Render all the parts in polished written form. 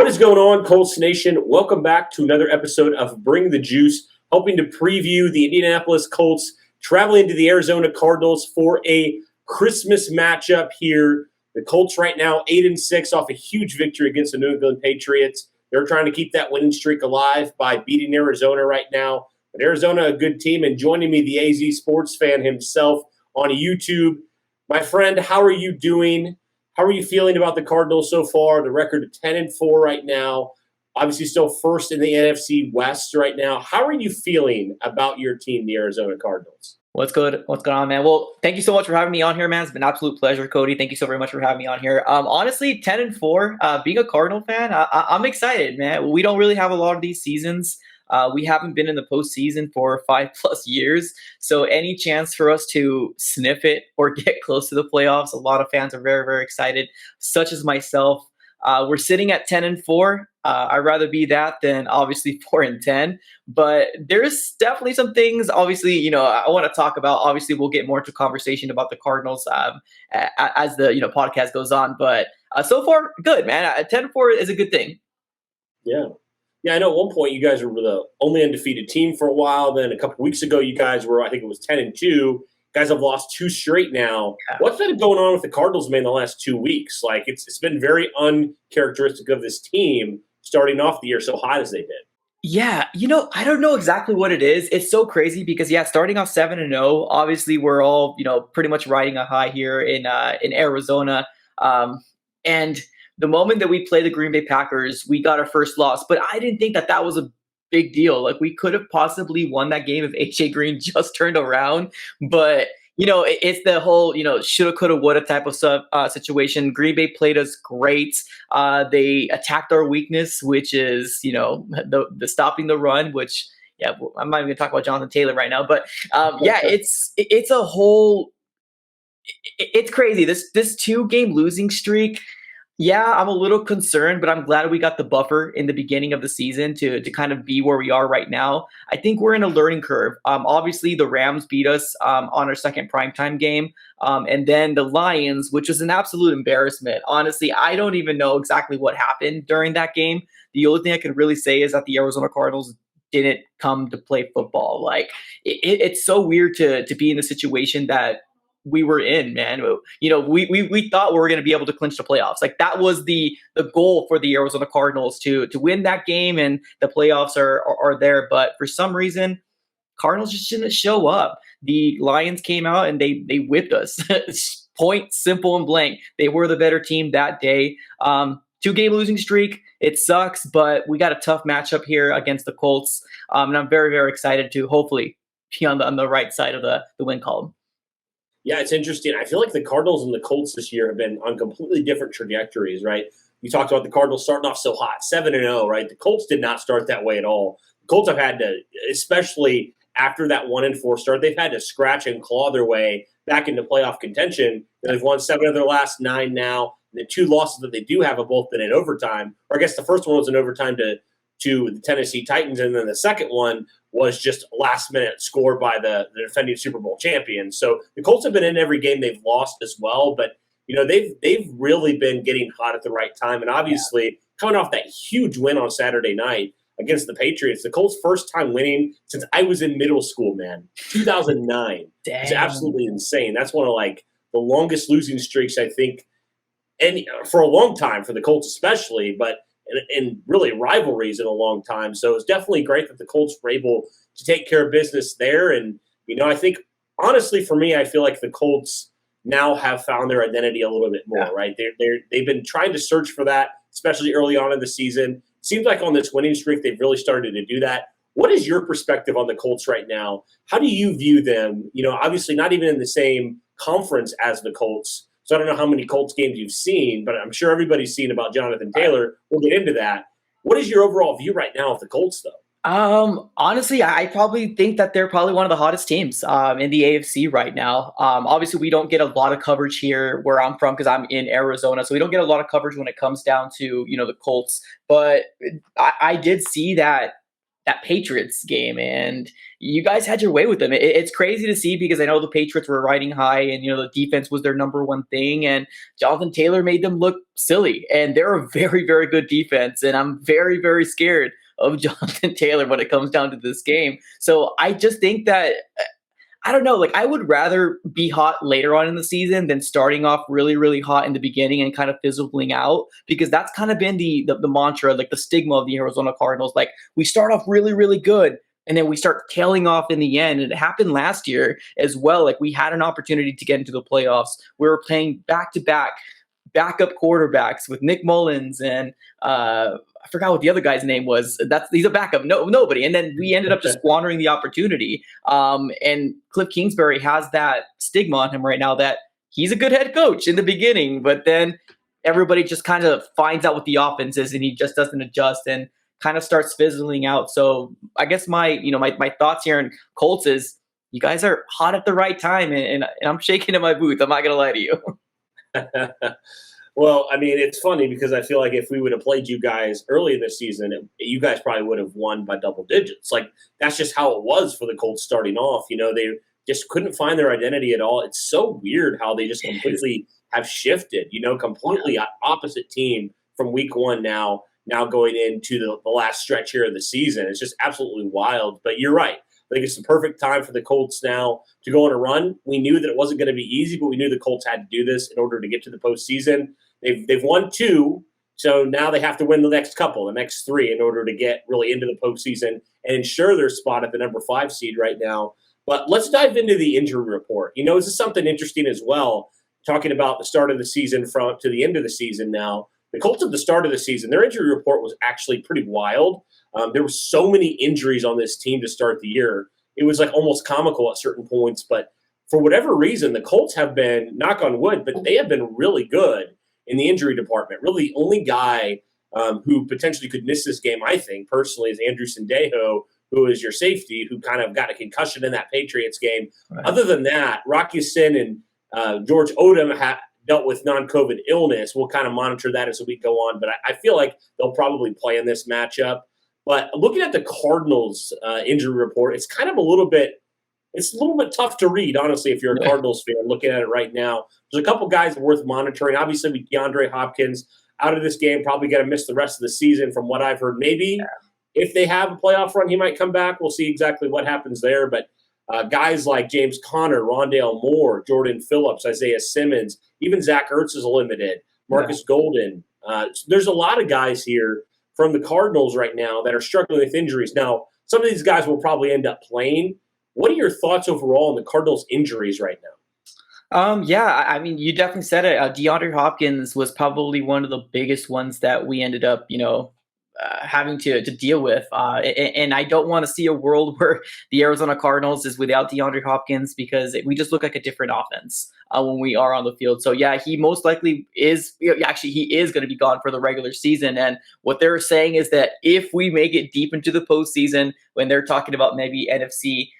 What is going on, Colts Nation? Welcome back to another episode of Bring the Juice, hoping to preview the Indianapolis Colts traveling to the Arizona Cardinals for a Christmas matchup here. The Colts right now 8-6 off a huge victory against the New England Patriots. They're trying to keep that winning streak alive by beating Arizona right now. But Arizona, a good team, and joining me, the AZ sports fan himself on YouTube. My friend, how are you doing? How are you feeling about the Cardinals so far? The record of 10-4 right now. Obviously still first in the NFC West right now. How are you feeling about your team, the Arizona Cardinals? What's good? What's going on, man? Well, thank you so much for having me on here, man. It's been an absolute pleasure, Cody. Thank you so very much for having me on here. Honestly, 10-4, being a Cardinal fan, I'm excited, man. We don't really have a lot of these seasons. We haven't been in the postseason for 5+ years. So any chance for us to sniff it or get close to the playoffs, a lot of fans are very, very excited, such as myself. We're sitting at 10-4. I'd rather be that than obviously 4-10. But there's definitely some things, obviously, I want to talk about. Obviously, we'll get more into conversation about the Cardinals as the podcast goes on. But so far, good, man. 10-4 is a good thing. Yeah. Yeah, I know at one point you guys were the only undefeated team for a while. Then a couple weeks ago, you guys were, I think it was 10-2. You guys have lost 2 straight now. Yeah. What's been going on with the Cardinals, man, the last 2 weeks? Like, it's been very uncharacteristic of this team starting off the year so hot as they did. Yeah, I don't know exactly what it is. It's so crazy because, starting off 7-0, obviously we're all, pretty much riding a high here in Arizona. And the moment that we play the Green Bay Packers, we got our first loss. But I didn't think that was a big deal. Like, we could have possibly won that game if AJ Green just turned around. But, it's the whole, shoulda, coulda, woulda type of situation. Green Bay played us great. They attacked our weakness, which is, the stopping the run, which, I'm not even going to talk about Jonathan Taylor right now. But, it's a whole – it's crazy. This 2-game losing streak – I'm a little concerned, but I'm glad we got the buffer in the beginning of the season to kind of be where we are right now. I think we're in a learning curve. Obviously, the Rams beat us on our second primetime game. And then the Lions, which was an absolute embarrassment. Honestly, I don't even know exactly what happened during that game. The only thing I can really say is that the Arizona Cardinals didn't come to play football. Like, it's so weird to be in the situation that we were in, man. We thought we were going to be able to clinch the playoffs. Like, that was the goal for the Arizona Cardinals to win that game, and the playoffs are there. But for some reason, Cardinals just didn't show up. The Lions came out and they whipped us. Point, simple and blank. They were the better team that day. 2-game losing streak. It sucks, but we got a tough matchup here against the Colts. And I'm very, very excited to hopefully be on the right side of the win column. Yeah, it's interesting. I feel like the Cardinals and the Colts this year have been on completely different trajectories, right? You talked about the Cardinals starting off so hot, 7-0, right? The Colts did not start that way at all. The Colts have had to, especially after that 1-4 start, they've had to scratch and claw their way back into playoff contention. They've won 7 of their last 9 now. The 2 losses that they do have both been in overtime. Or I guess the first one was in overtime to the Tennessee Titans, and then the second one was just a last-minute score by the defending Super Bowl champions. So the Colts have been in every game they've lost as well, but they've really been getting hot at the right time. And obviously, coming off that huge win on Saturday night against the Patriots, the Colts' first time winning since I was in middle school, man, 2009. It's absolutely insane. That's one of the longest losing streaks, I think, for a long time for the Colts especially, but and really rivalries in a long time. So it's definitely great that the Colts were able to take care of business there. And, I think, honestly, for me, I feel like the Colts now have found their identity a little bit more, right? They've been trying to search for that, especially early on in the season. Seems like on this winning streak, they've really started to do that. What is your perspective on the Colts right now? How do you view them? Obviously not even in the same conference as the Colts. So I don't know how many Colts games you've seen, but I'm sure everybody's seen about Jonathan Taylor. We'll get into that. What is your overall view right now of the Colts, though? Honestly, I probably think that they're probably one of the hottest teams in the AFC right now. Obviously, we don't get a lot of coverage here where I'm from because I'm in Arizona, so we don't get a lot of coverage when it comes down to the Colts. But I did see that that Patriots game, and you guys had your way with them. It's crazy to see because I know the Patriots were riding high, and the defense was their number one thing, and Jonathan Taylor made them look silly, and they're a very, very good defense, and I'm very, very scared of Jonathan Taylor when it comes down to this game. So I just think that I don't know. Like, I would rather be hot later on in the season than starting off really, really hot in the beginning and kind of fizzling out, because that's kind of been the mantra, like the stigma of the Arizona Cardinals. Like, we start off really, really good, and then we start tailing off in the end. And it happened last year as well. Like, we had an opportunity to get into the playoffs. We were playing back-to-back backup quarterbacks with Nick Mullins and I forgot what the other guy's name was. He's a backup, nobody. And then we ended up just squandering the opportunity. And Cliff Kingsbury has that stigma on him right now that he's a good head coach in the beginning, but then everybody just kind of finds out what the offense is, and he just doesn't adjust and kind of starts fizzling out. So I guess my thoughts here in Colts is you guys are hot at the right time, and I'm shaking in my boots. I'm not gonna lie to you. Well, I mean, it's funny because I feel like if we would have played you guys early in the season, you guys probably would have won by double digits. Like, that's just how it was for the Colts starting off. They just couldn't find their identity at all. It's so weird how they just completely have shifted, completely opposite team from week one now going into the last stretch here of the season. It's just absolutely wild. But you're right. I think it's the perfect time for the Colts now to go on a run. We knew that it wasn't going to be easy, but we knew the Colts had to do this in order to get to the postseason. They've won 2, so now they have to win the next 3, in order to get really into the postseason and ensure their spot at the number 5 seed right now. But let's dive into the injury report. This is something interesting as well, talking about the start of the season from to the end of the season now. The Colts at the start of the season, their injury report was actually pretty wild. There were so many injuries on this team to start the year. It was like almost comical at certain points. But for whatever reason, the Colts have been, knock on wood, but they have been really good in the injury department. Really, the only guy who potentially could miss this game, I think, personally, is Andrew Sendejo, who is your safety, who kind of got a concussion in that Patriots game. Right. Other than that, Rocky Sin and George Odom dealt with non-COVID illness. We'll kind of monitor that as the week go on, but I feel like they'll probably play in this matchup. But looking at the Cardinals injury report, it's kind of a little bit tough to read, honestly, if you're a Cardinals fan looking at it right now. There's a couple guys worth monitoring. Obviously, with DeAndre Hopkins out of this game, probably going to miss the rest of the season from what I've heard. Maybe if they have a playoff run, he might come back. We'll see exactly what happens there. But guys like James Conner, Rondale Moore, Jordan Phillips, Isaiah Simmons, even Zach Ertz is limited, Marcus Golden. There's a lot of guys here from the Cardinals right now that are struggling with injuries. Now, some of these guys will probably end up playing. What are your thoughts overall on the Cardinals' injuries right now? I mean, you definitely said it. DeAndre Hopkins was probably one of the biggest ones that we ended up, having to deal with. And I don't want to see a world where the Arizona Cardinals is without DeAndre Hopkins, because we just look like a different offense when we are on the field. So, yeah, he most likely is – actually, he is going to be gone for the regular season. And what they're saying is that if we make it deep into the postseason, when they're talking about maybe NFC –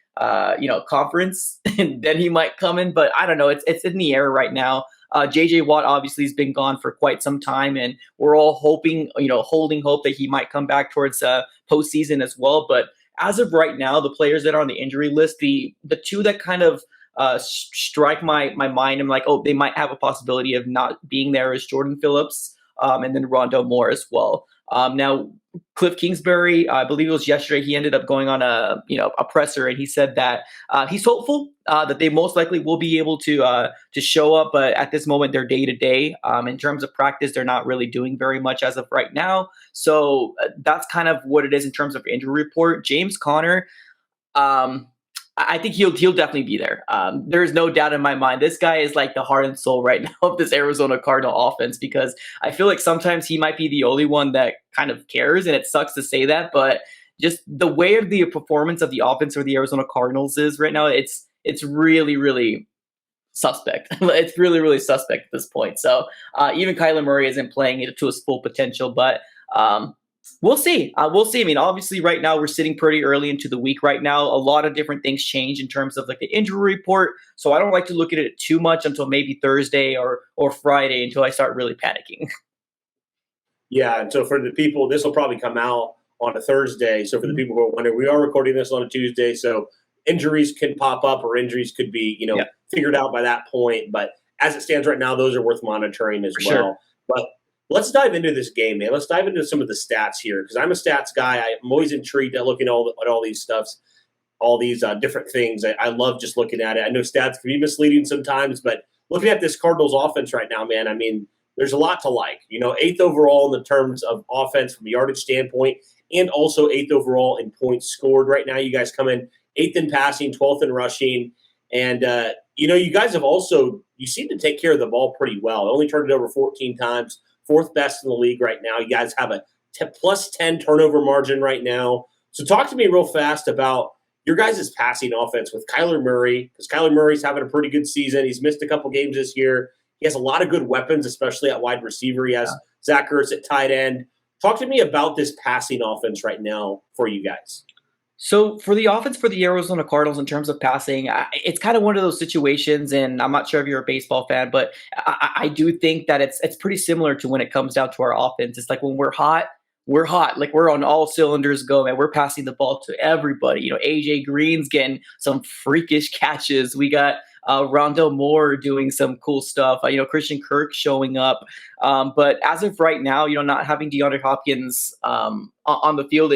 conference, and then he might come in, but I don't know. It's in the air right now. JJ Watt obviously has been gone for quite some time, and we're all hoping, holding hope that he might come back towards postseason as well. But as of right now, the players that are on the injury list, the two that kind of strike my mind, I'm like, oh, they might have a possibility of not being there, is Jordan Phillips, and then Rondale Moore as well. Now, Cliff Kingsbury, I believe it was yesterday, he ended up going on a presser, and he said that he's hopeful that they most likely will be able to show up, but at this moment they're day to day. In terms of practice, they're not really doing very much as of right now. So that's kind of what it is in terms of injury report. James Conner, I think he'll definitely be there. There's no doubt in my mind. This guy is like the heart and soul right now of this Arizona Cardinal offense, because I feel like sometimes he might be the only one that kind of cares, and it sucks to say that, but just the way of the performance of the offense for the Arizona Cardinals is right now, it's really, really suspect. It's really, really suspect at this point. So even Kyler Murray isn't playing it to his full potential, but we'll see. We'll see. I mean, obviously, right now we're sitting pretty early into the week. Right now, a lot of different things change in terms of like the injury report. So I don't like to look at it too much until maybe Thursday or Friday, until I start really panicking. Yeah, and so for the people, this will probably come out on a Thursday. So for the people who are wondering, we are recording this on a Tuesday, so injuries can pop up or injuries could be, figured out by that point. But as it stands right now, those are worth monitoring as well. Sure. But let's dive into this game, man. Let's dive into some of the stats here because I'm a stats guy. I'm always intrigued at looking at all these stuffs, all these different things. I love just looking at it. I know stats can be misleading sometimes, but looking at this Cardinals offense right now, man, I mean, there's a lot to like. 8th overall in the terms of offense from a yardage standpoint and also 8th overall in points scored right now. You guys come in 8th in passing, 12th in rushing. And, you guys have also – you seem to take care of the ball pretty well. Only turned it over 14 times, 4th best in the league right now. You guys have a plus 10 turnover margin right now. So talk to me real fast about your guys' passing offense with Kyler Murray, because Kyler Murray's having a pretty good season. He's missed a couple games this year. He has a lot of good weapons, especially at wide receiver. He has Zach Ertz at tight end. Talk to me about this passing offense right now for you guys. So for the offense for the Arizona Cardinals in terms of passing, it's kind of one of those situations, and I'm not sure if you're a baseball fan, but I do think that it's pretty similar to when it comes down to our offense. It's like when we're hot. Like we're on all cylinders go, man. We're passing the ball to everybody. AJ Green's getting some freakish catches. We got Rondell Moore doing some cool stuff. Christian Kirk showing up. But as of right now, not having DeAndre Hopkins on the field,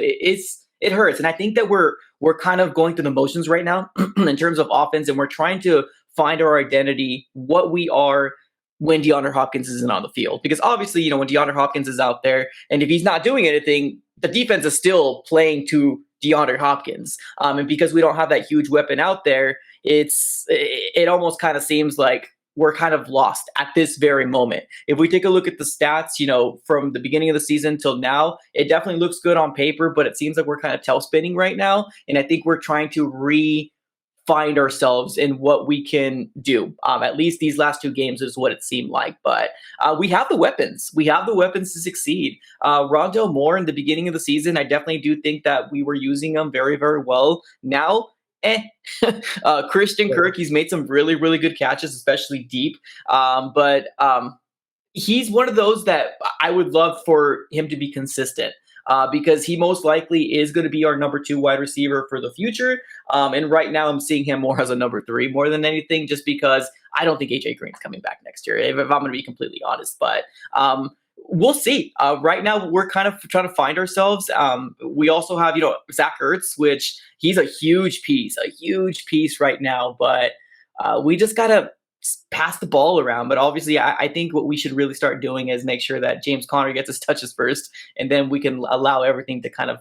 it hurts. And I think that we're kind of going through the motions right now in terms of offense, and we're trying to find our identity, what we are when DeAndre Hopkins isn't on the field. Because obviously, when DeAndre Hopkins is out there, and if he's not doing anything, the defense is still playing to DeAndre Hopkins. And because we don't have that huge weapon out there, it almost kind of seems like we're kind of lost at this very moment. If we take a look at the stats, from the beginning of the season till now, it definitely looks good on paper, but it seems like we're kind of tail spinning right now. And I think we're trying to find ourselves in what we can do. At least these last 2 games is what it seemed like. But we have the weapons. We have the weapons to succeed. Rondell Moore in the beginning of the season, I definitely do think that we were using him very, very well. Now, Christian Kirk, he's made some really, really good catches, especially deep. But he's one of those that I would love for him to be consistent. Because he most likely is going to be our number 2 wide receiver for the future. And right now I'm seeing him more as a number 3 more than anything, just because I don't think AJ Green's coming back next year, if I'm going to be completely honest. But we'll see. Right now we're kind of trying to find ourselves. We also have, Zach Ertz, which he's a huge piece right now. But we just got to pass the ball around. But obviously I think what we should really start doing is make sure that James Conner gets his touches first, and then we can allow everything to kind of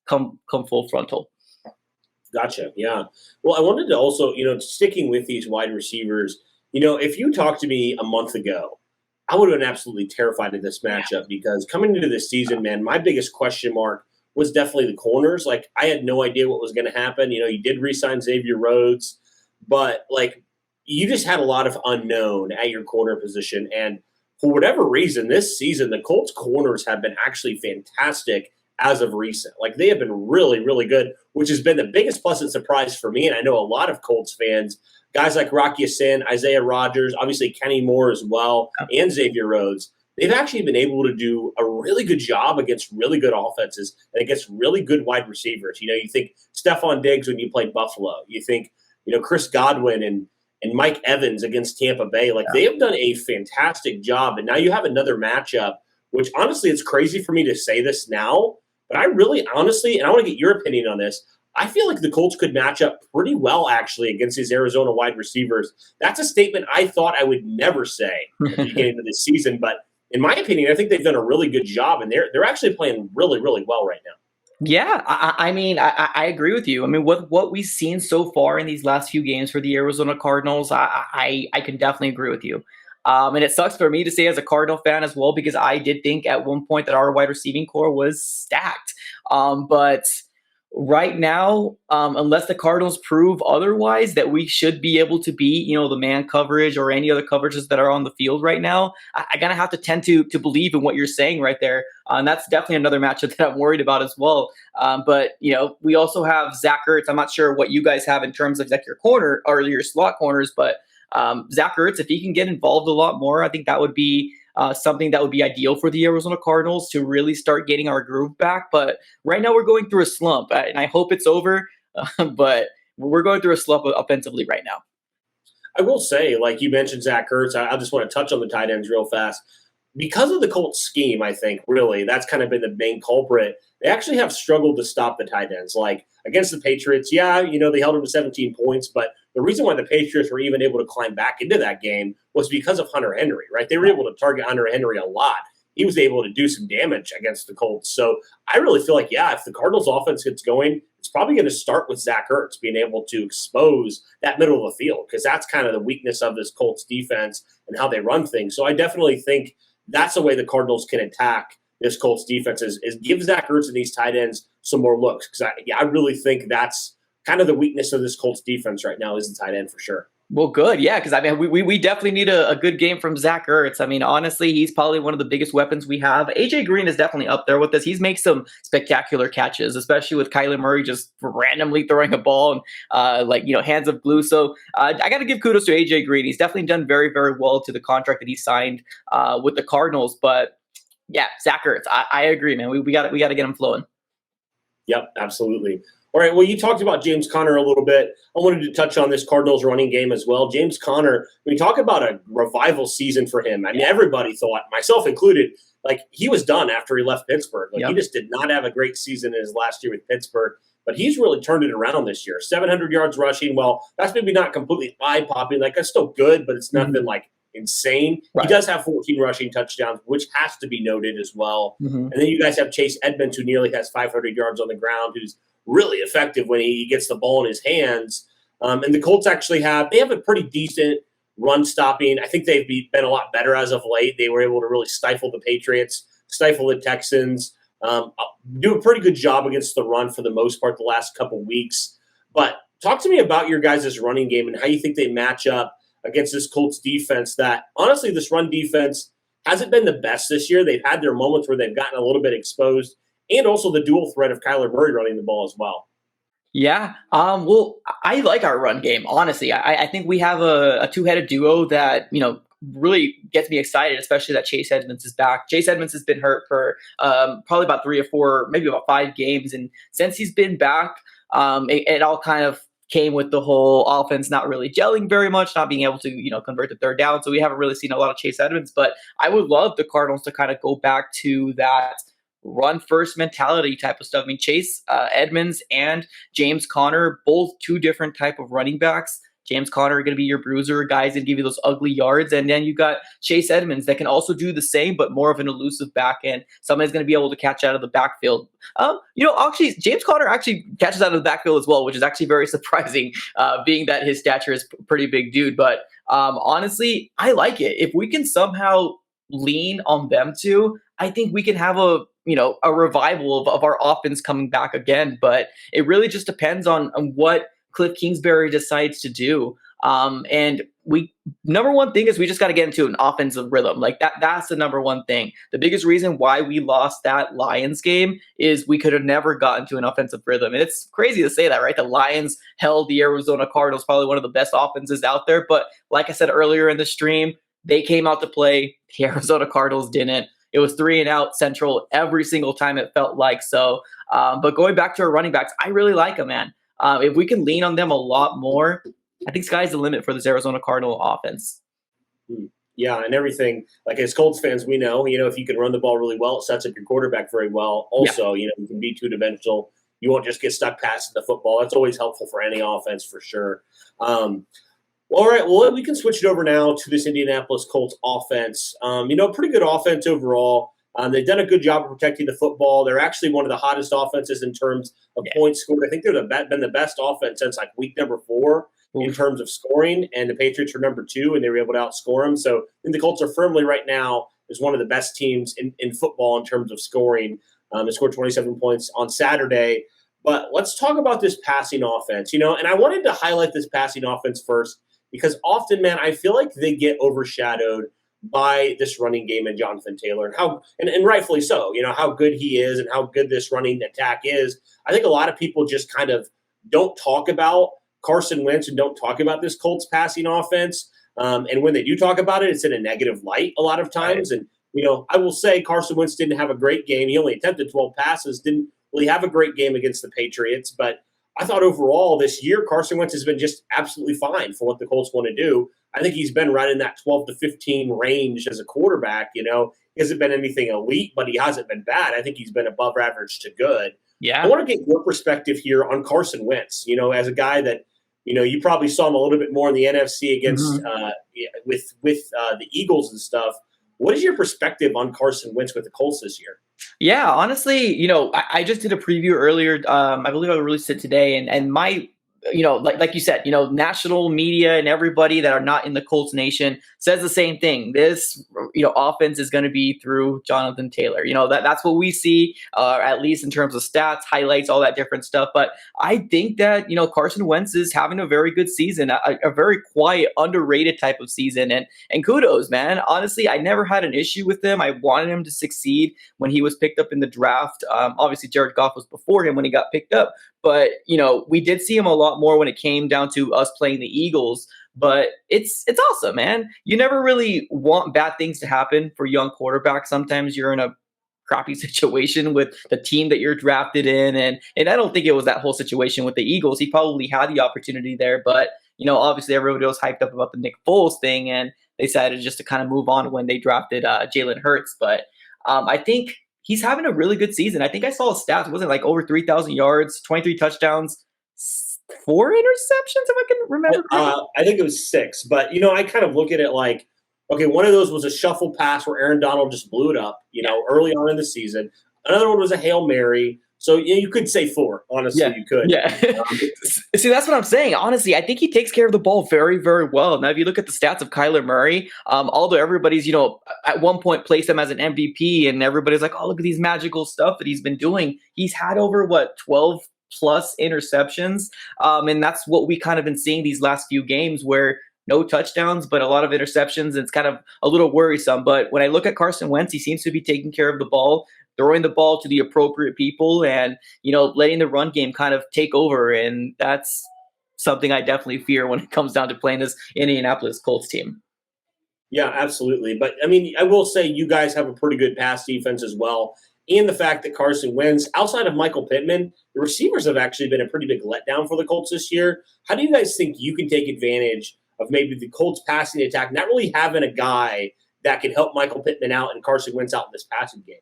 come full frontal. Gotcha. Yeah. Well, I wanted to also, sticking with these wide receivers, if you talked to me a month ago, I would have been absolutely terrified of this matchup because coming into this season, man, my biggest question mark was definitely the corners. Like, I had no idea what was going to happen. You did re-sign Xavier Rhodes, but you just had a lot of unknown at your corner position. And for whatever reason, this season, the Colts corners have been actually fantastic as of recent. They have been really, really good, which has been the biggest pleasant surprise for me. And I know a lot of Colts fans, guys like Rocky Sin, Isaiah Rodgers, obviously Kenny Moore as well, and Xavier Rhodes. They've actually been able to do a really good job against really good offenses and against really good wide receivers. You think Stephon Diggs when you played Buffalo. You think, Chris Godwin and Mike Evans against Tampa Bay. They have done a fantastic job. And now you have another matchup, which honestly, it's crazy for me to say this now, but I really honestly, and I want to get your opinion on this, I feel like the Colts could match up pretty well actually against these Arizona wide receivers. That's a statement I thought I would never say at the beginning of this season. But in my opinion, I think they've done a really good job, and they're actually playing really, really well right now. Yeah, I agree with you. I mean, what we've seen so far in these last few games for the Arizona Cardinals, I can definitely agree with you. And it sucks for me to say as a Cardinal fan as well, because I did think at one point that our wide receiving core was stacked. But right now, unless the Cardinals prove otherwise, that we should be able to beat, the man coverage or any other coverages that are on the field right now, I gotta have to tend to believe in what you're saying right there. And that's definitely another matchup that I'm worried about as well. But we also have Zach Ertz. I'm not sure what you guys have in terms of your corner or your slot corners, but Zach Ertz, if he can get involved a lot more, I think that would be something that would be ideal for the Arizona Cardinals to really start getting our groove back. But right now we're going through a slump, and I hope it's over. But we're going through a slump offensively right now. I will say, like you mentioned, Zach Ertz. I just want to touch on the tight ends real fast. Because of the Colts scheme, I think, really, that's kind of been the main culprit. They actually have struggled to stop the tight ends. Like, against the Patriots, they held them to 17 points, but the reason why the Patriots were even able to climb back into that game was because of Hunter Henry, right? They were able to target Hunter Henry a lot. He was able to do some damage against the Colts. So I really feel like, if the Cardinals offense gets going, it's probably going to start with Zach Ertz being able to expose that middle of the field, because that's kind of the weakness of this Colts defense and how they run things. So I definitely think that's the way the Cardinals can attack this Colts defense is give Zach Ertz and these tight ends some more looks. Because I really think that's kind of the weakness of this Colts defense right now is the tight end for sure. Well, good. Yeah, because I mean, we definitely need a good game from Zach Ertz. I mean, honestly, he's probably one of the biggest weapons we have. AJ Green is definitely up there with us. He's made some spectacular catches, especially with Kyler Murray just randomly throwing a ball and hands of glue. So I got to give kudos to AJ Green. He's definitely done very, very well to the contract that he signed with the Cardinals. But yeah, Zach Ertz, I agree, man. We got to get him flowing. Yep, absolutely. All right, well, you talked about James Conner a little bit. I wanted to touch on this Cardinals running game as well. James Conner, we talk about a revival season for him. I mean, everybody thought, myself included, like he was done after he left Pittsburgh. He just did not have a great season in his last year with Pittsburgh. But he's really turned it around this year. 700 yards rushing. Well, that's maybe not completely eye-popping. Like, that's still good, but it's nothing like insane. Right. He does have 14 rushing touchdowns, which has to be noted as well. And then you guys have Chase Edmonds, who nearly has 500 yards on the ground, who's really effective when he gets the ball in his hands. And the Colts actually have a pretty decent run stopping. I think they've been a lot better as of late. They were able to really stifle the Patriots, stifle the Texans, do a pretty good job against the run for the most part the last couple weeks. But talk to me about your guys' running game and how you think they match up against this Colts defense that, honestly, this run defense hasn't been the best this year. They've had their moments where they've gotten a little bit exposed, and also the dual threat of Kyler Murray running the ball as well. Yeah. Well, I like our run game, honestly. I think we have a two-headed duo that, really gets me excited, especially that Chase Edmonds is back. Chase Edmonds has been hurt for probably about 3 or 4, maybe about 5 games. And since he's been back, it all kind of came with the whole offense not really gelling very much, not being able to, convert to third down. So we haven't really seen a lot of Chase Edmonds. But I would love the Cardinals to kind of go back to that run first mentality type of stuff. I mean, Chase Edmonds and James Conner, both 2 different type of running backs. James Conner going to be your bruiser, guys that give you those ugly yards. And then you got Chase Edmonds that can also do the same, but more of an elusive back end. Somebody's going to be able to catch out of the backfield. Actually, James Conner actually catches out of the backfield as well, which is actually very surprising, being that his stature is a pretty big dude. But honestly, I like it. If we can somehow lean on them too, I think we can have a revival of our offense coming back again. But it really just depends on what Cliff Kingsbury decides to do. And number one thing is we just got to get into an offensive rhythm. Like that's the number one thing. The biggest reason why we lost that Lions game is we could have never gotten to an offensive rhythm. And it's crazy to say that, right? The Lions held the Arizona Cardinals, probably one of the best offenses out there. But like I said earlier in the stream, they came out to play. The Arizona Cardinals didn't. It was 3 and out central every single time it felt like. So, but going back to our running backs, I really like them, man. If we can lean on them a lot more, I think sky's the limit for this Arizona Cardinal offense. Yeah, and everything. Like as Colts fans, we know, if you can run the ball really well, it sets up your quarterback very well. Also, you can be 2-dimensional. You won't just get stuck passing the football. That's always helpful for any offense for sure. All right, well, we can switch it over now to this Indianapolis Colts offense. Pretty good offense overall. They've done a good job of protecting the football. They're actually one of the hottest offenses in terms of points scored. I think they're been the best offense since like week number 4 in terms of scoring, and the Patriots were number 2, and they were able to outscore them. So I think the Colts are firmly right now is one of the best teams in football in terms of scoring. They scored 27 points on Saturday. But let's talk about this passing offense, and I wanted to highlight this passing offense first because often, man, I feel like they get overshadowed by this running game and Jonathan Taylor and rightfully so, how good he is and how good this running attack is. I think a lot of people just kind of don't talk about Carson Wentz and don't talk about this Colts passing offense. And when they do talk about it, it's in a negative light a lot of times. And, I will say Carson Wentz didn't have a great game. He only attempted 12 passes, didn't really have a great game against the Patriots. But I thought overall this year, Carson Wentz has been just absolutely fine for what the Colts want to do. I think he's been right in that 12 to 15 range as a quarterback. He hasn't been anything elite, but he hasn't been bad. I think he's been above average to good. Yeah. I want to get your perspective here on Carson Wentz, as a guy that, you probably saw him a little bit more in the NFC against with the Eagles and stuff. What is your perspective on Carson Wentz with the Colts this year? Yeah, honestly, I just did a preview earlier. I believe I released it today, and my, like you said, national media and everybody that are not in the Colts nation says the same thing. This, offense is going to be through Jonathan Taylor. That's what we see, at least in terms of stats, highlights, all that different stuff. But I think that, Carson Wentz is having a very good season, a very quiet, underrated type of season. And kudos, man. Honestly, I never had an issue with him. I wanted him to succeed when he was picked up in the draft. Obviously, Jared Goff was before him when he got picked up. But, we did see him a lot more when it came down to us playing the Eagles. But it's awesome, man. You never really want bad things to happen for young quarterbacks. Sometimes you're in a crappy situation with the team that you're drafted in. And I don't think it was that whole situation with the Eagles. He probably had the opportunity there. But, obviously everybody was hyped up about the Nick Foles thing. And they decided just to kind of move on when they drafted Jalen Hurts. But I think he's having a really good season. I think I saw his stats. It wasn't like over 3,000 yards, 23 touchdowns, 4 interceptions, if I can remember correctly. I think it was 6. But, I kind of look at it like, okay, one of those was a shuffle pass where Aaron Donald just blew it up, early on in the season. Another one was a Hail Mary. So you could say 4. Honestly, you could. Yeah. See, that's what I'm saying. Honestly, I think he takes care of the ball very, very well. Now, if you look at the stats of Kyler Murray, although everybody's, at one point placed him as an MVP and everybody's like, oh, look at these magical stuff that he's been doing. He's had over, 12 plus interceptions. And that's what we kind of been seeing these last few games where no touchdowns, but a lot of interceptions. It's kind of a little worrisome. But when I look at Carson Wentz, he seems to be taking care of the ball, throwing the ball to the appropriate people and, letting the run game kind of take over. And that's something I definitely fear when it comes down to playing this Indianapolis Colts team. Yeah, absolutely. But, I will say you guys have a pretty good pass defense as well. And the fact that Carson Wentz, outside of Michael Pittman, the receivers have actually been a pretty big letdown for the Colts this year. How do you guys think you can take advantage of maybe the Colts passing attack, not really having a guy that can help Michael Pittman out and Carson Wentz out in this passing game?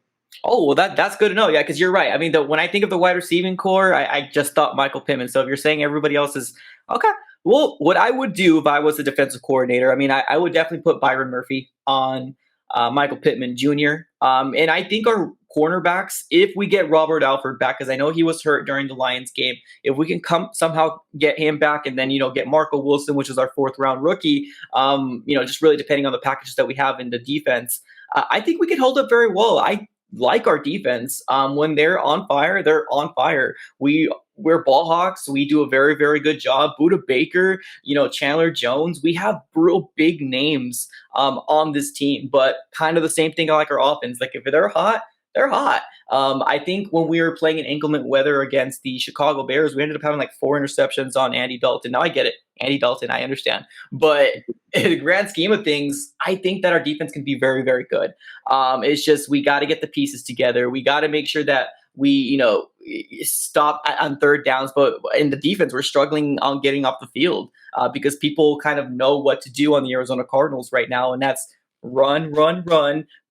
Oh, well, that's good to know. Yeah, because you're right. When I think of the wide receiving core, I just thought Michael Pittman. So if you're saying everybody else is okay, well, what I would do if I was the defensive coordinator, I would definitely put Byron Murphy on Michael Pittman Jr. And I think our cornerbacks, if we get Robert Alford back, because I know he was hurt during the Lions game, if we can somehow get him back and then, get Marco Wilson, which is our 4th round rookie, just really depending on the packages that we have in the defense, I think we can hold up very well. I like our defense. When they're on fire, they're on fire. We're ball hawks. We do a very, very good job. Buda Baker, Chandler Jones. We have real big names on this team, but kind of the same thing like our offense. Like if they're hot, they're hot. I think when we were playing in inclement weather against the Chicago Bears, we ended up having like 4 interceptions on Andy Dalton. Now I get it. Andy Dalton, I understand. But in the grand scheme of things, I think that our defense can be very, very good. It's just we got to get the pieces together. We got to make sure that we, stop on third downs. But in the defense, we're struggling on getting off the field because people kind of know what to do on the Arizona Cardinals right now. And that's run,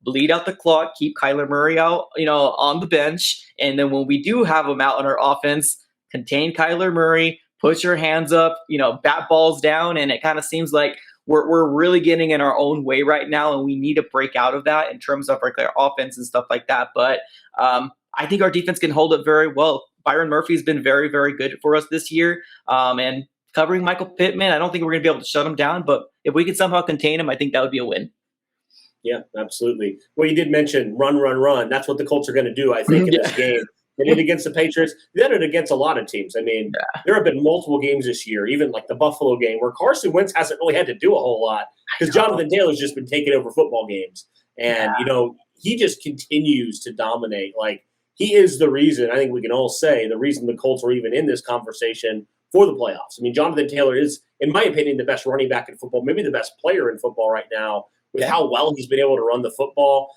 bleed out the clock, keep Kyler Murray out, on the bench. And then when we do have him out on our offense, contain Kyler Murray, put your hands up, bat balls down. And it kind of seems like we're really getting in our own way right now. And we need to break out of that in terms of our offense and stuff like that. But I think our defense can hold up very well. Byron Murphy's been very, very good for us this year. And covering Michael Pittman, I don't think we're going to be able to shut him down. But if we can somehow contain him, I think that would be a win. Yeah, absolutely. Well, you did mention run. That's what the Colts are going to do, I think, in this game. They did it against the Patriots. They did it against a lot of teams. There have been multiple games this year, even like the Buffalo game, where Carson Wentz hasn't really had to do a whole lot because Jonathan Taylor's just been taking over football games. And, he just continues to dominate. Like, he is the reason, I think we can all say, the reason the Colts are even in this conversation for the playoffs. Jonathan Taylor is in my opinion, the best running back in football, maybe the best player in football right now with how well he's been able to run the football.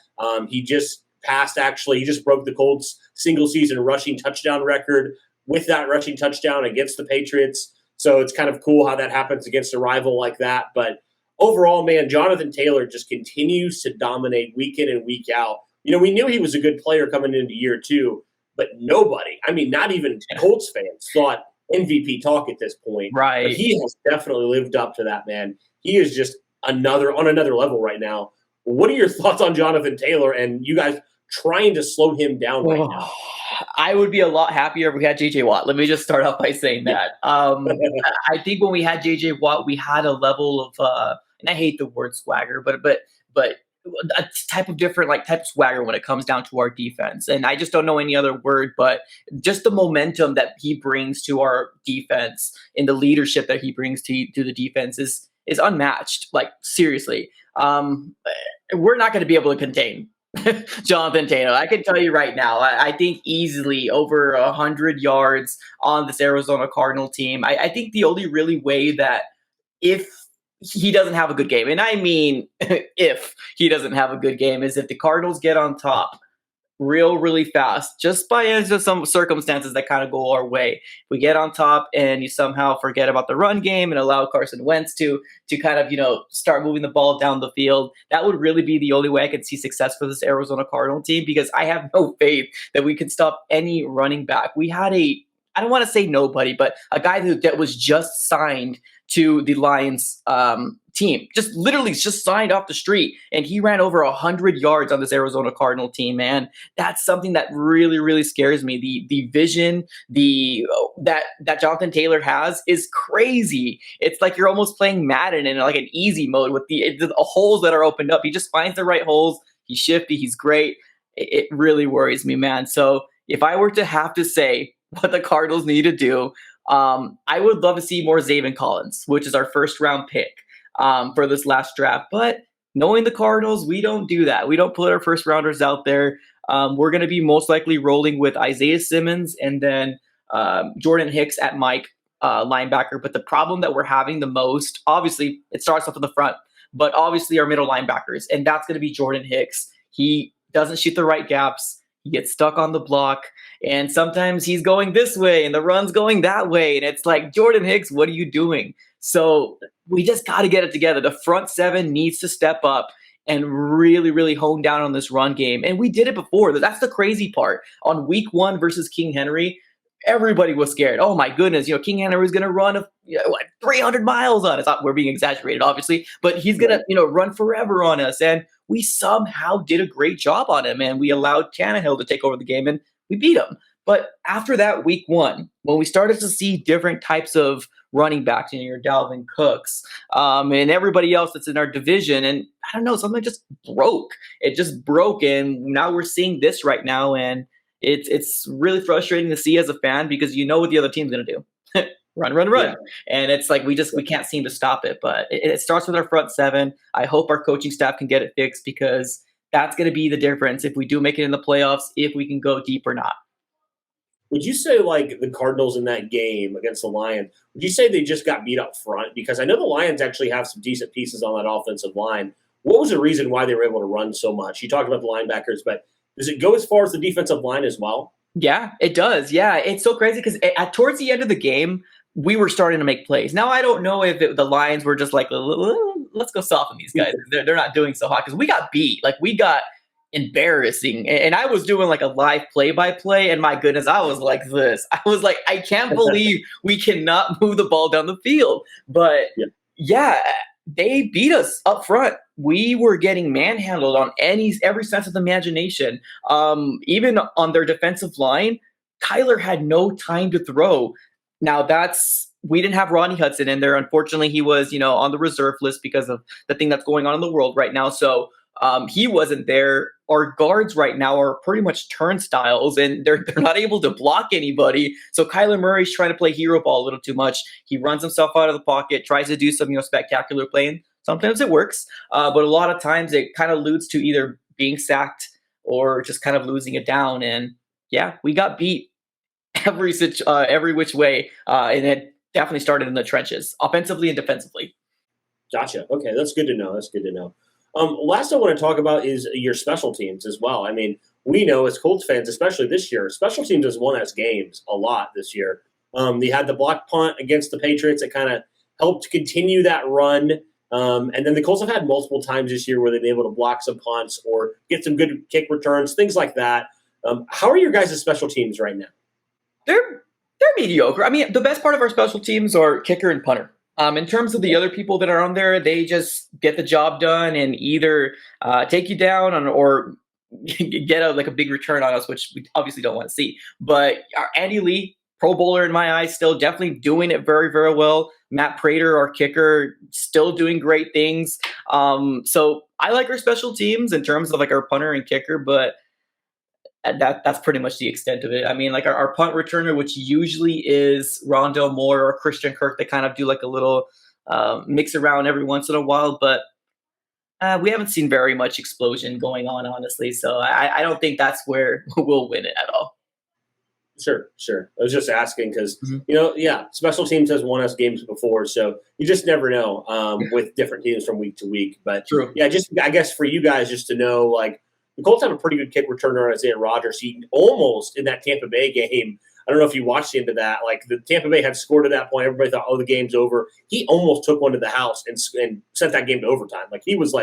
He just he just broke the Colts single season rushing touchdown record with that rushing touchdown against the Patriots. So it's kind of cool how that happens against a rival like that. But overall, man, Jonathan Taylor just continues to dominate week in and week out. We knew he was a good player coming into year two, but nobody, not even Colts fans, thought MVP talk at this point. Right. But he has definitely lived up to that, man. He is just on another level right now. What are your thoughts on Jonathan Taylor and you guys trying to slow him down right now? I would be a lot happier if we had JJ Watt. Let me just start off by saying that. I think when we had JJ Watt, we had a level of, and I hate the word swagger, but a type of swagger when it comes down to our defense. And I just don't know any other word, but just the momentum that he brings to our defense and the leadership that he brings to the defense is unmatched. Like, seriously. We're not going to be able to contain Jonathan Taylor. I can tell you right now, I think easily over 100 yards on this Arizona Cardinal team. I think the only really way that if he doesn't have a good game, and I mean if he doesn't have a good game, is if the Cardinals get on top really fast, just by some circumstances that kind of go our way. We get on top and you somehow forget about the run game and allow Carson Wentz to kind of, start moving the ball down the field. That would really be the only way I could see success for this Arizona Cardinal team, because I have no faith that we can stop any running back. We had I don't want to say nobody, but a guy that was just signed to the Lions team, just signed off the street, and he ran over 100 yards on this Arizona Cardinal team, man. That's something that really scares me. The vision that Jonathan Taylor has is crazy. It's like you're almost playing Madden in like an easy mode with the holes that are opened up. He just finds the right holes. He's shifty. He's great. It really worries me, man. So if I were to have to say what the Cardinals need to do, I would love to see more Zaven Collins, which is our first round pick for this last draft. But knowing the Cardinals, we don't do that. We don't put our first rounders out there. We're going to be most likely rolling with Isaiah Simmons and then Jordan Hicks at Mike linebacker. But the problem that we're having the most, obviously, it starts off in the front, but obviously our middle linebackers, and that's going to be Jordan Hicks. He doesn't shoot the right gaps. He gets stuck on the block, and sometimes he's going this way and the run's going that way. And it's like, Jordan Hicks, what are you doing? So we just got to get it together. The front seven needs to step up and really hone down on this run game. And we did it before. That's the crazy part. On week 1 versus King Henry, everybody was scared. Oh my goodness, King Henry was going to run 300 miles on us. We're being exaggerated, obviously, but he's going to run forever on us. And we somehow did a great job on him, and we allowed Tannehill to take over the game, and we beat him. But after that week 1, when we started to see different types of running backs, your Dalvin Cooks, and everybody else that's in our division, and I don't know, something just broke. It just broke, and now we're seeing this right now, and it's really frustrating to see as a fan, because what the other team's going to do. Run. Yeah. And it's like we can't seem to stop it. But it starts with our front seven. I hope our coaching staff can get it fixed, because that's going to be the difference if we do make it in the playoffs, if we can go deep or not. Would you say, like, the Cardinals in that game against the Lions, would you say they just got beat up front? Because I know the Lions actually have some decent pieces on that offensive line. What was the reason why they were able to run so much? You talked about the linebackers, but does it go as far as the defensive line as well? Yeah, it does. Yeah, it's so crazy because towards the end of the game, we were starting to make plays. Now, I don't know if the Lions were just like, let's go soften these guys. They're not doing so hot, because we got beat. Like, we got embarrassing. And I was doing like a live play-by-play, and my goodness, I was like this. I was like, I can't believe we cannot move the ball down the field. But yeah, they beat us up front. We were getting manhandled on every sense of the imagination. Even on their defensive line, Kyler had no time to throw. Now we didn't have Ronnie Hudson in there. Unfortunately, he was, on the reserve list because of the thing that's going on in the world right now. So he wasn't there. Our guards right now are pretty much turnstiles, and they're not able to block anybody. So Kyler Murray's trying to play hero ball a little too much. He runs himself out of the pocket, tries to do some, spectacular playing. Sometimes it works, but a lot of times it kind of alludes to either being sacked or just kind of losing it down. And yeah, we got beat every which way, and definitely started in the trenches, offensively and defensively. Gotcha. Okay, that's good to know. That's good to know. Last I want to talk about is your special teams as well. I mean, we know as Colts fans, especially this year, special teams has won us games a lot this year. They had the block punt against the Patriots. It kind of helped continue that run. And then the Colts have had multiple times this year where they've been able to block some punts or get some good kick returns, things like that. How are your guys' special teams right now? They're mediocre. I mean, the best part of our special teams are kicker and punter. In terms of the other people that are on there, they just get the job done and either take you down or get a big return on us, which we obviously don't want to see. But Andy Lee, Pro Bowler in my eyes, still definitely doing it very, very well. Matt Prater, our kicker, still doing great things. So I like our special teams in terms of our punter and kicker, but that's pretty much the extent of it. I mean, our punt returner, which usually is Rondell Moore or Christian Kirk, they kind of do a little mix around every once in a while, but we haven't seen very much explosion going on, honestly. So I don't think that's where we'll win it at all. Sure. I was just asking because, special teams has won us games before, so you just never know with different teams from week to week. But True. Yeah, I guess for you guys just to know, the Colts have a pretty good kick returner on Isaiah Rodgers. He almost in that Tampa Bay game. I don't know if you watched the end of that. The Tampa Bay had scored at that point. Everybody thought, the game's over. He almost took one to the house and sent that game to overtime. He was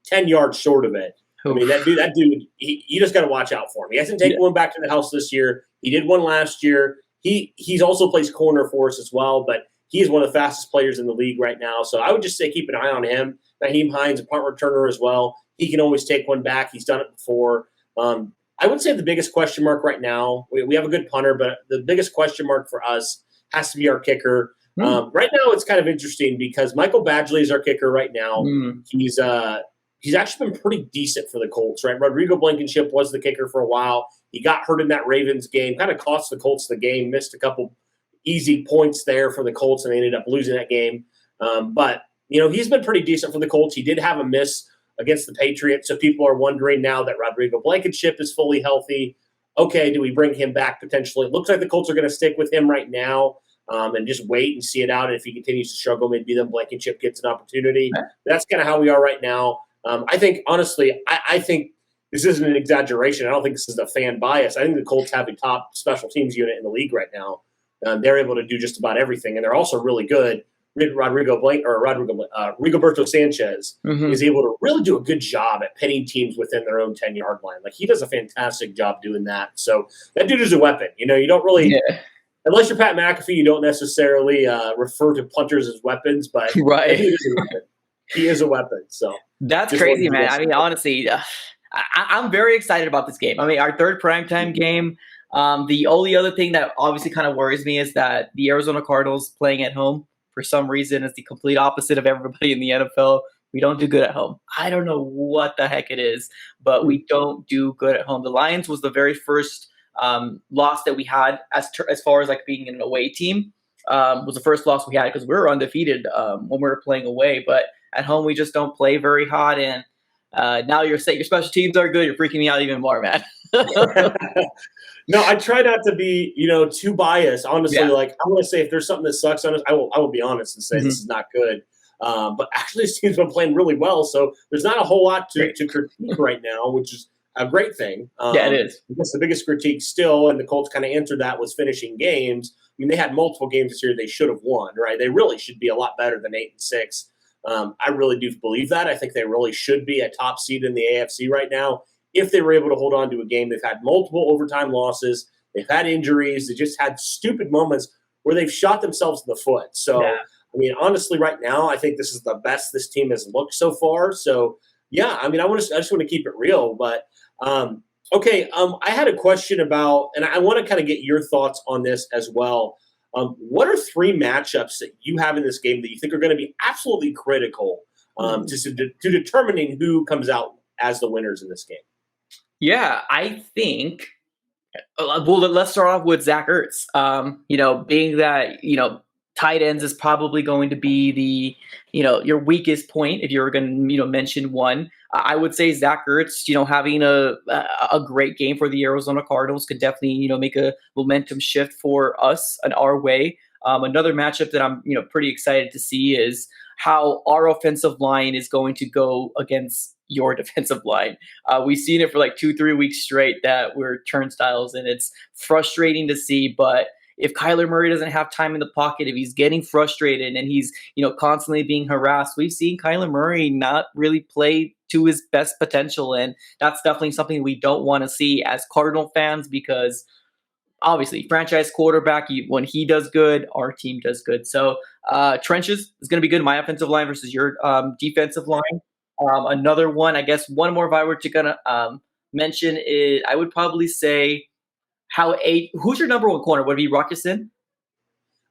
10 yards short of it. I mean, that dude, you just got to watch out for him. He hasn't taken one back to the house this year. He did one last year. He's also plays corner for us as well, but he is one of the fastest players in the league right now. So I would just say keep an eye on him. Naheem Hines, a punt returner as well. He can always take one back. He's done it before. I would say the biggest question mark right now, we have a good punter, but the biggest question mark for us has to be our kicker. Right now it's kind of interesting because Michael Badgley is our kicker right now. He's actually been pretty decent for the Colts, right? Rodrigo Blankenship was the kicker for a while. He got hurt in that Ravens game, kind of cost the Colts the game, missed a couple easy points there for the Colts, and they ended up losing that game. But he's been pretty decent for the Colts. He did have a miss against the Patriots, so people are wondering now that Rodrigo Blankenship is fully healthy. Okay, do we bring him back potentially? It looks like the Colts are going to stick with him right now and just wait and see it out. And if he continues to struggle, maybe then Blankenship gets an opportunity. That's kind of how we are right now. I think, honestly, I think this isn't an exaggeration. I don't think this is a fan bias. I think the Colts have a top special teams unit in the league right now. They're able to do just about everything, and they're also really good. Rigoberto Sanchez is able to really do a good job at pinning teams within their own 10-yard line. He does a fantastic job doing that. So that dude is a weapon. You don't really unless you're Pat McAfee, you don't necessarily refer to punters as weapons, but right. That dude is a weapon. He is a weapon. So that's crazy, man. I mean, honestly, I'm very excited about this game. I mean, our third primetime game. The only other thing that obviously kind of worries me is that the Arizona Cardinals playing at home for some reason is the complete opposite of everybody in the NFL. We don't do good at home. I don't know what the heck it is, but we don't do good at home. The Lions was the very first loss that we had as far as being an away team. Was the first loss we had because we were undefeated when we were playing away, but at home we just don't play very hot. And now you're saying your special teams are good. You're freaking me out even more, man. No, I try not to be, too biased. Honestly, I want to say if there's something that sucks on us, I will be honest and say this is not good. But actually, this team's been playing really well, so there's not a whole lot to critique right now, which is a great thing. It is. I guess the biggest critique still, and the Colts kind of answered that, was finishing games. I mean, they had multiple games this year they should have won, right? They really should be a lot better than 8-6. I really do believe that. I think they really should be a top seed in the AFC right now. If they were able to hold on to a game, they've had multiple overtime losses. They've had injuries. They just had stupid moments where they've shot themselves in the foot. So, I mean, honestly, right now, I think this is the best this team has looked so far. So, I mean, I just want to keep it real. But, okay, I had a question about, and I want to kind of get your thoughts on this as well. What are 3 matchups that you have in this game that you think are going to be absolutely critical to determining who comes out as the winners in this game? Yeah, I think. Well, let's start off with Zach Ertz. Being that tight ends is probably going to be your weakest point if you're going to mention one. I would say Zach Ertz, having a great game for the Arizona Cardinals could definitely make a momentum shift for us and our way. Another matchup that I'm pretty excited to see is how our offensive line is going to go against your defensive line. We've seen it for like 2-3 weeks straight that we're turnstiles, and it's frustrating to see. But if Kyler Murray doesn't have time in the pocket, if he's getting frustrated and he's constantly being harassed, we've seen Kyler Murray not really play to his best potential, and that's definitely something we don't want to see as Cardinal fans, because obviously franchise quarterback, when he does good, our team does good. So trenches is going to be good. My offensive line versus your defensive line. Another one, I guess one more if I were to mention is, I would probably say who's your number one corner? Would it be Rockison?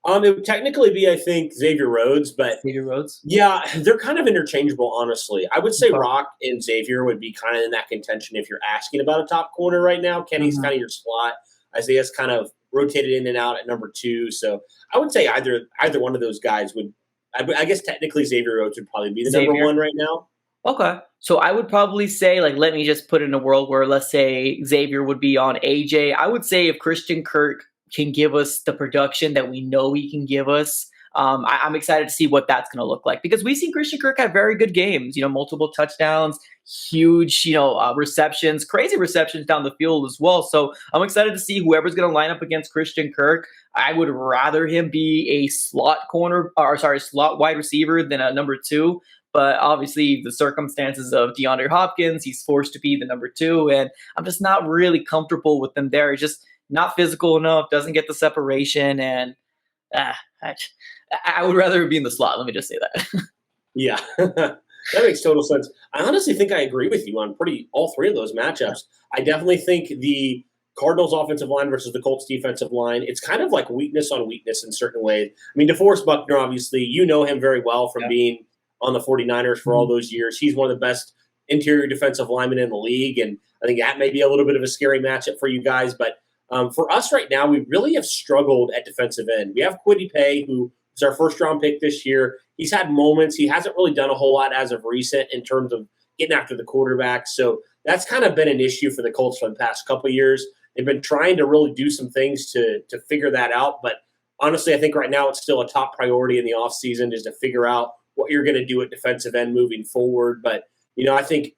It would technically be, I think, Xavier Rhodes, but Xavier Rhodes? Yeah, they're kind of interchangeable, honestly. I would say Okay. Rock and Xavier would be kind of in that contention if you're asking about a top corner right now. Kenny's kind of your slot. Isaiah's kind of rotated in and out at number 2. So I would say either one of those guys would. I guess technically Xavier Rhodes would probably be the number 1 right now. Okay. So I would probably say, let me just put it in a world where, let's say Xavier would be on AJ. I would say if Christian Kirk can give us the production that we know he can give us, I'm excited to see what that's going to look like, because we've seen Christian Kirk have very good games, multiple touchdowns, huge, receptions, crazy receptions down the field as well. So I'm excited to see whoever's going to line up against Christian Kirk. I would rather him be a slot wide receiver than a number 2. But obviously the circumstances of DeAndre Hopkins, he's forced to be the number 2. And I'm just not really comfortable with him there. He's just not physical enough, doesn't get the separation. And I would rather be in the slot. Let me just say that. Yeah, that makes total sense. I honestly think I agree with you on all 3 of those matchups. I definitely think the Cardinals offensive line versus the Colts defensive line, it's kind of like weakness on weakness in certain ways. I mean, DeForest Buckner, obviously, you know him very well from being on the 49ers for all those years. He's one of the best interior defensive linemen in the league, and I think that may be a little bit of a scary matchup for you guys. But for us right now, we really have struggled at defensive end. We have Kwity Paye, who is our first-round pick this year. He's had moments. He hasn't really done a whole lot as of recent in terms of getting after the quarterback. So that's kind of been an issue for the Colts for the past couple of years. They've been trying to really do some things to figure that out. But honestly, I think right now it's still a top priority in the offseason is to figure out what you're going to do at defensive end moving forward. But, I think,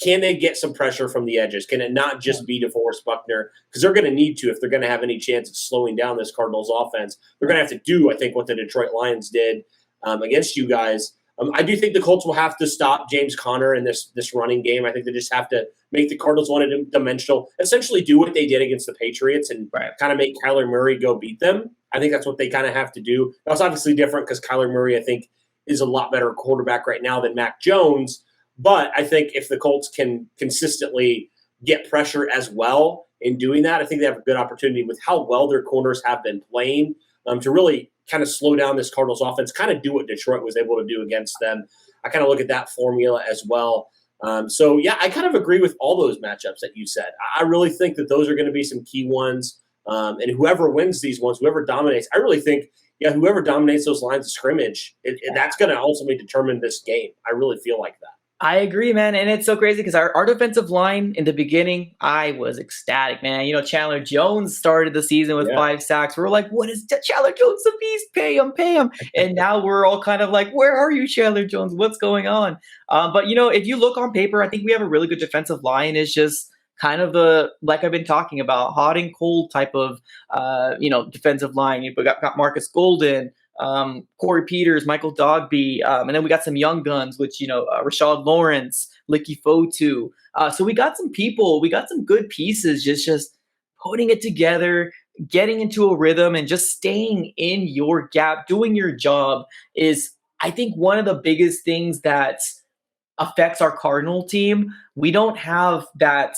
can they get some pressure from the edges? Can it not just be DeForest Buckner? Because they're going to need to if they're going to have any chance of slowing down this Cardinals offense. They're going to have to do, I think, what the Detroit Lions did against you guys. I do think the Colts will have to stop James Conner in this running game. I think they just have to make the Cardinals one-dimensional, essentially do what they did against the Patriots and kind of make Kyler Murray go beat them. I think that's what they kind of have to do. That's obviously different because Kyler Murray, I think, is a lot better quarterback right now than Mac Jones. But I think if the Colts can consistently get pressure as well in doing that, I think they have a good opportunity with how well their corners have been playing to really kind of slow down this Cardinals offense, kind of do what Detroit was able to do against them. I kind of look at that formula as well. I kind of agree with all those matchups that you said. I really think that those are going to be some key ones. And whoever wins these ones, whoever dominates, I really think, whoever dominates those lines of scrimmage, that's going to ultimately determine this game. I really feel like that. I agree, man. And it's so crazy because our defensive line in the beginning, I was ecstatic, man. Chandler Jones started the season with 5 sacks. We're like, what is Chandler Jones a beast? Pay him. And now we're all kind of like, where are you, Chandler Jones? What's going on? But if you look on paper, I think we have a really good defensive line. It's just kind of like I've been talking about, hot and cold type of, defensive line. We got Marcus Golden, Corey Peters, Michael Dogby, and then we got some young guns, which Rashad Lawrence, Licky Fotu. So we got some people, we got some good pieces, just putting it together, getting into a rhythm, and just staying in your gap, doing your job is, I think, one of the biggest things that affects our Cardinal team. We don't have that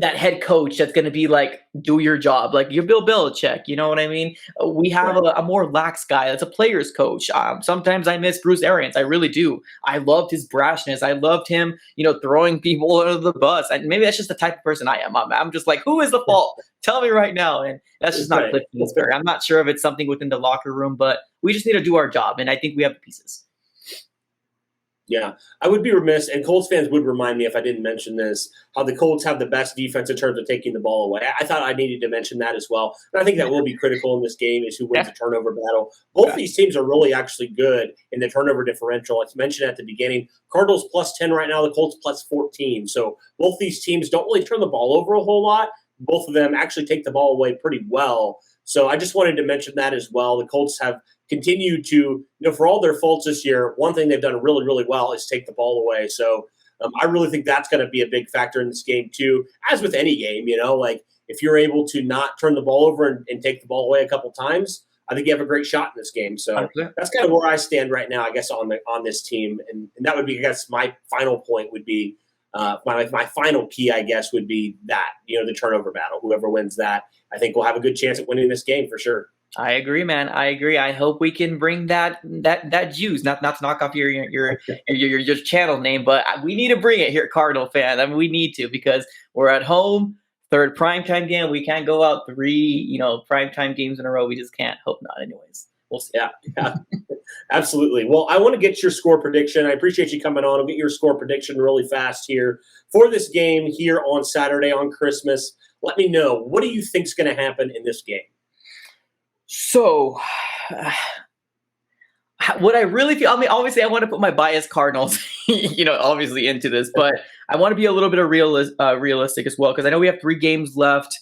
that head coach that's going to be like, do your job. Like you're Bill Belichick, you know what I mean? We have Right. a more lax guy that's a player's coach. Sometimes I miss Bruce Arians. I really do. I loved his brashness. I loved him, throwing people under the bus. And maybe that's just the type of person I am. I'm just like, who is the fault? Tell me right now. And that's just not Right. Cliff Kingsbury. I'm not sure if it's something within the locker room, but we just need to do our job. And I think we have the pieces. Yeah, I would be remiss, and Colts fans would remind me if I didn't mention this, how the Colts have the best defense in terms of taking the ball away. I thought I needed to mention that as well. And I think that will be critical in this game is who wins the turnover battle. Both these teams are really actually good in the turnover differential. Like mentioned at the beginning, Cardinals plus 10 right now, the Colts plus 14. So both these teams don't really turn the ball over a whole lot. Both of them actually take the ball away pretty well. So I just wanted to mention that as well. The Colts have continued to, for all their faults this year, one thing they've done really, really well is take the ball away. So I really think that's going to be a big factor in this game too, as with any game, like if you're able to not turn the ball over and take the ball away a couple times, I think you have a great shot in this game. So 100%. That's kind of where I stand right now, I guess, on this team. And that would be, I guess, my final point would be, my final key, I guess, would be that, the turnover battle. Whoever wins that, I think will have a good chance at winning this game for sure. I agree, man. I agree. I hope we can bring that juice. Not to knock off your channel name, but we need to bring it here, Cardinal fans. I mean, we need to because we're at home. Third primetime game. We can't go out 3, primetime games in a row. We just can't. Hope not. Anyways, we'll see. Yeah. Absolutely. Well, I want to get your score prediction. I appreciate you coming on. I'll get your score prediction really fast here for this game here on Saturday on Christmas. Let me know. What do you think is going to happen in this game? So, what I really feel, obviously I want to put my biased Cardinals, obviously into this, but I want to be a little bit of realistic as well, because I know we have 3 games left.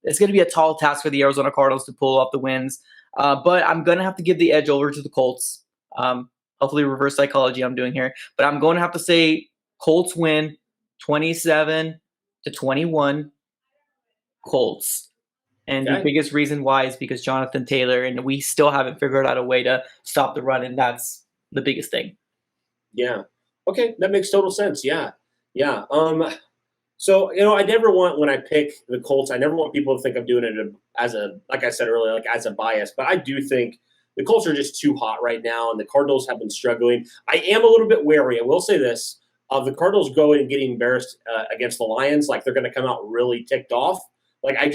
It's going to be a tall task for the Arizona Cardinals to pull off the wins, but I'm going to have to give the edge over to the Colts. Hopefully reverse psychology I'm doing here, but I'm going to have to say Colts win 27-21 Colts. And The biggest reason why is because Jonathan Taylor, and we still haven't figured out a way to stop the run, and that's the biggest thing. Yeah. Okay, that makes total sense. Yeah. So, I never want, when I pick the Colts, I never want people to think I'm doing it as like I said earlier, like as a bias. But I do think the Colts are just too hot right now, and the Cardinals have been struggling. I am a little bit wary. I will say this. Of the Cardinals going and getting embarrassed against the Lions, like they're going to come out really ticked off. Like I'm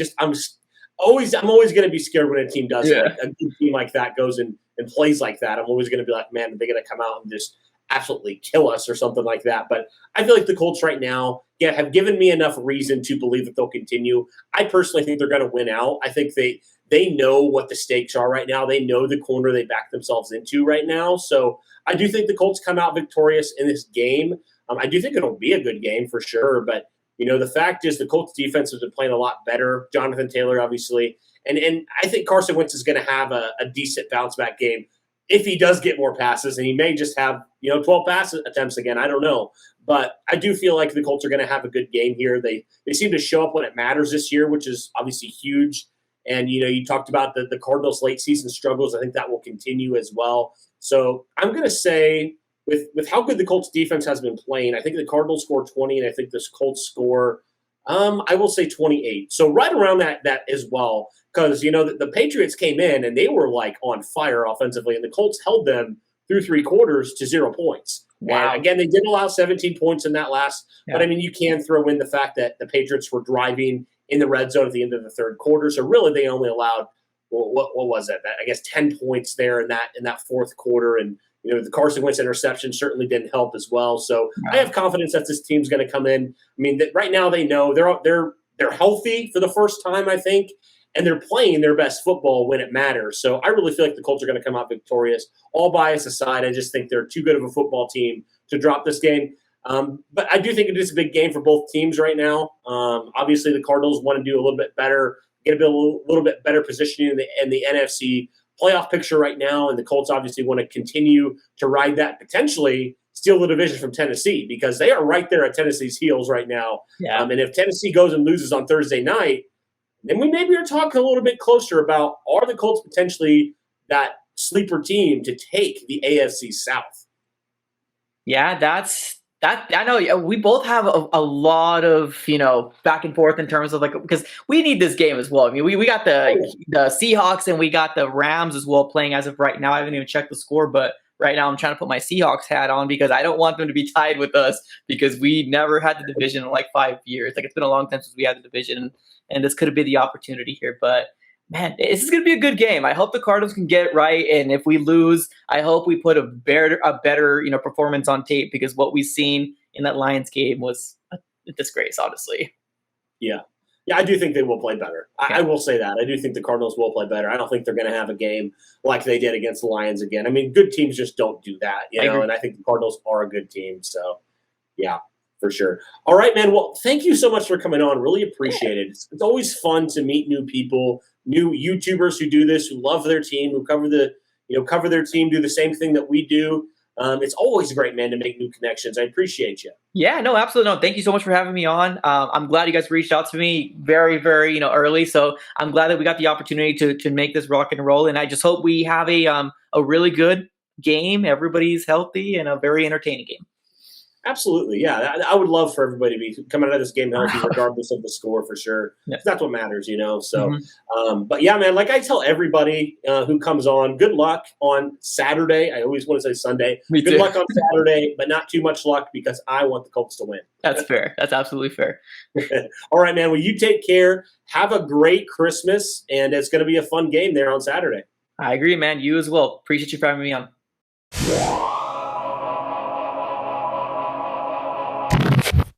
always going to be scared when a team does it. Like a good team like that goes and plays like that. I'm always going to be like, man, they're going to come out and just absolutely kill us or something like that. But I feel like the Colts right now have given me enough reason to believe that they'll continue. I personally think they're going to win out. I think they know what the stakes are right now. They know the corner they back themselves into right now. So I do think the Colts come out victorious in this game. I do think it'll be a good game for sure, but the fact is the Colts defense has been playing a lot better. Jonathan Taylor, obviously. And I think Carson Wentz is going to have a decent bounce back game if he does get more passes, and he may just have, 12 pass attempts again. I don't know. But I do feel like the Colts are going to have a good game here. They seem to show up when it matters this year, which is obviously huge. And, you talked about the Cardinals' late season struggles. I think that will continue as well. So I'm going to say, with how good the Colts defense has been playing, I think the Cardinals score 20, and I think this Colts score, I will say 28. So right around that as well, because, the Patriots came in and they were like on fire offensively, and the Colts held them through 3 quarters to 0 points. Wow. And again, they did allow 17 points in that last, but I mean, you can throw in the fact that the Patriots were driving in the red zone at the end of the 3rd quarter. So really they only allowed, what was it? I guess 10 points there in that 4th quarter. And, the Carson Wentz interception certainly didn't help as well. So I have confidence that this team's going to come in. I mean, right now they know they're healthy for the first time, I think, and they're playing their best football when it matters. So I really feel like the Colts are going to come out victorious. All bias aside, I just think they're too good of a football team to drop this game. But I do think it is a big game for both teams right now. Obviously, the Cardinals want to do a little bit better, get a little bit better positioning in the NFC playoff picture right now, and the Colts obviously want to continue to ride that, potentially steal the division from Tennessee, because they are right there at Tennessee's heels right now. Yeah. And if Tennessee goes and loses on Thursday night, then we maybe are talking a little bit closer about, are the Colts potentially that sleeper team to take the AFC South? Yeah, that's That I know. Yeah, we both have a lot of back and forth in terms of like because we need this game as well. I mean, we got Oh, the Seahawks and we got the Rams as well playing as of right now. I haven't even checked the score, but right now I'm trying to put my Seahawks hat on because I don't want them to be tied with us because we never had the division in like 5 years. Like it's been a long time since we had the division, and this could have been the opportunity here, but. Man, this is going to be a good game. I hope the Cardinals can get it right, and if we lose, I hope we put a better performance on tape because what we've seen in that Lions game was a disgrace, honestly. yeah. Yeah, I do think they will play better. I will say that. I do think the Cardinals will play better. I don't think they're going to have a game like they did against the Lions again. I mean, good teams just don't do that, and I think the Cardinals are a good team. So, yeah, for sure. All right, man. Well, thank you so much for coming on. Really appreciate it. It's always fun to meet new people, new YouTubers who do this, who love their team, who cover their team, do the same thing that we do. It's always great, man, to make new connections. I appreciate you. Yeah, no, absolutely no. Thank you so much for having me on. I'm glad you guys reached out to me very, very early. So I'm glad that we got the opportunity to make this rock and roll. And I just hope we have a really good game. Everybody's healthy and a very entertaining game. Absolutely, yeah. I would love for everybody to be coming out of this game healthy, regardless of the score, for sure. Yeah. That's what matters, So, but yeah, man. Like I tell everybody who comes on, good luck on Saturday. I always want to say Sunday. Good luck on Saturday, but not too much luck because I want the Colts to win. That's fair. That's absolutely fair. All right, man. Well, you take care. Have a great Christmas, and it's going to be a fun game there on Saturday. I agree, man. You as well. Appreciate you for having me on.